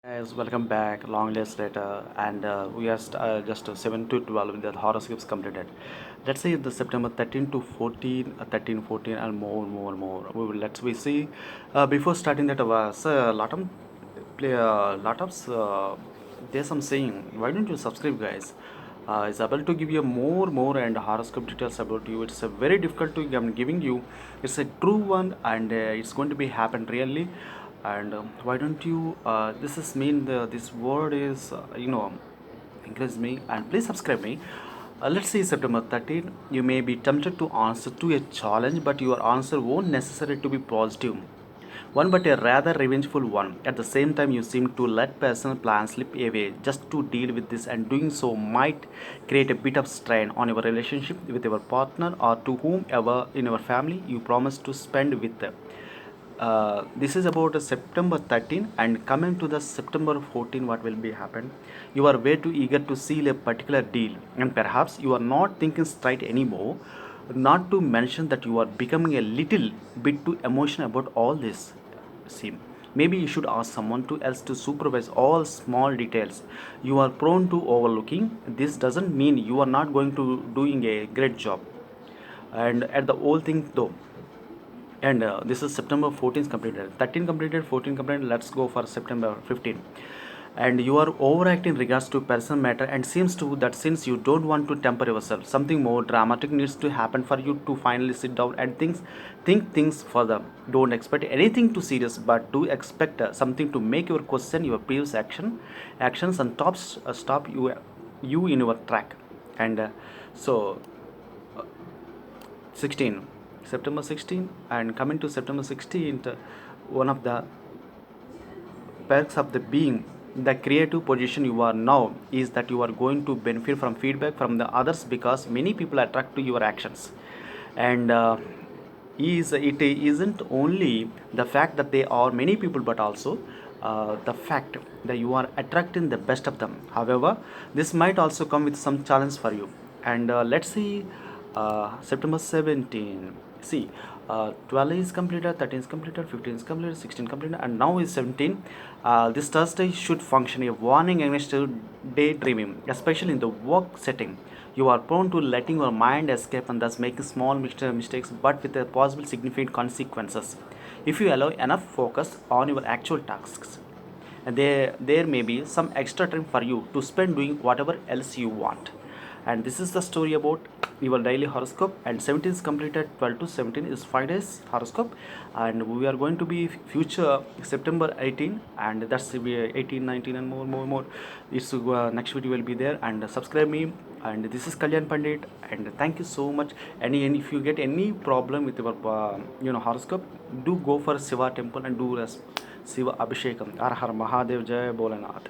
Guys, welcome back. Long days later, and we are just 7 to 12 with the horoscopes completed. Let's say the September 13 to 14, 13, 14, and more. Let's we see. Before starting that, was a lot of play. Lot of there's some saying. Why don't you subscribe, guys? Is able to give you more and horoscope details about you. It's a very difficult to I'm giving you. It's a true one, and it's going to be happen really. And why don't you this is mean this word is encourage me and please subscribe me. Let's see September 13. You may be tempted to answer to a challenge, but your answer won't necessarily to be positive one, but a rather revengeful one. At the same time, you seem to let personal plans slip away just to deal with this, and doing so might create a bit of strain on your relationship with your partner or to whomever in your family you promise to spend with. This is about September 13, and coming to the September 14, what will be happen? You are way too eager to seal a particular deal, and perhaps you are not thinking straight anymore. Not to mention that you are becoming a little bit too emotional about all this. See, maybe you should ask someone to else to supervise all small details you are prone to overlooking. This doesn't mean you are not going to doing a great job. And at the whole thing though, and this is September 14th completed, 13 completed, 14 completed. Let's go for September 15. And you are overacting in regards to personal matter, and seems to that since you don't want to temper yourself, something more dramatic needs to happen for you to finally sit down and think things further. Don't expect anything too serious, but do expect something to make your question your previous actions and stop you in your track. And so 16 September 16, and coming to September 16th, one of the perks of the being the creative position you are now is that you are going to benefit from feedback from the others, because many people attract to your actions. And is it isn't only the fact that they are many people, but also the fact that you are attracting the best of them. However, this might also come with some challenge for you. And let's see September 17. See, 12 is completed, 13 is completed, 15 is completed, 16 completed, and now is 17. This Thursday should function a warning against daydreaming, especially in the work setting. You are prone to letting your mind escape and thus making small mistakes, but with a possible significant consequences. If you allow enough focus on your actual tasks, and there may be some extra time for you to spend doing whatever else you want. And this is the story about your daily horoscope. And 17 is completed, 12 to 17 is 5 days horoscope. And we are going to be future September 18, and that's be 18, 19, and more. It's next video will be there. And subscribe me. And this is Kalyan Pandit, and thank you so much. And if you get any problem with your horoscope, do go for Shiva temple and do Shiva Abhishekam. Har Har Mahadev, Jai Bolanath.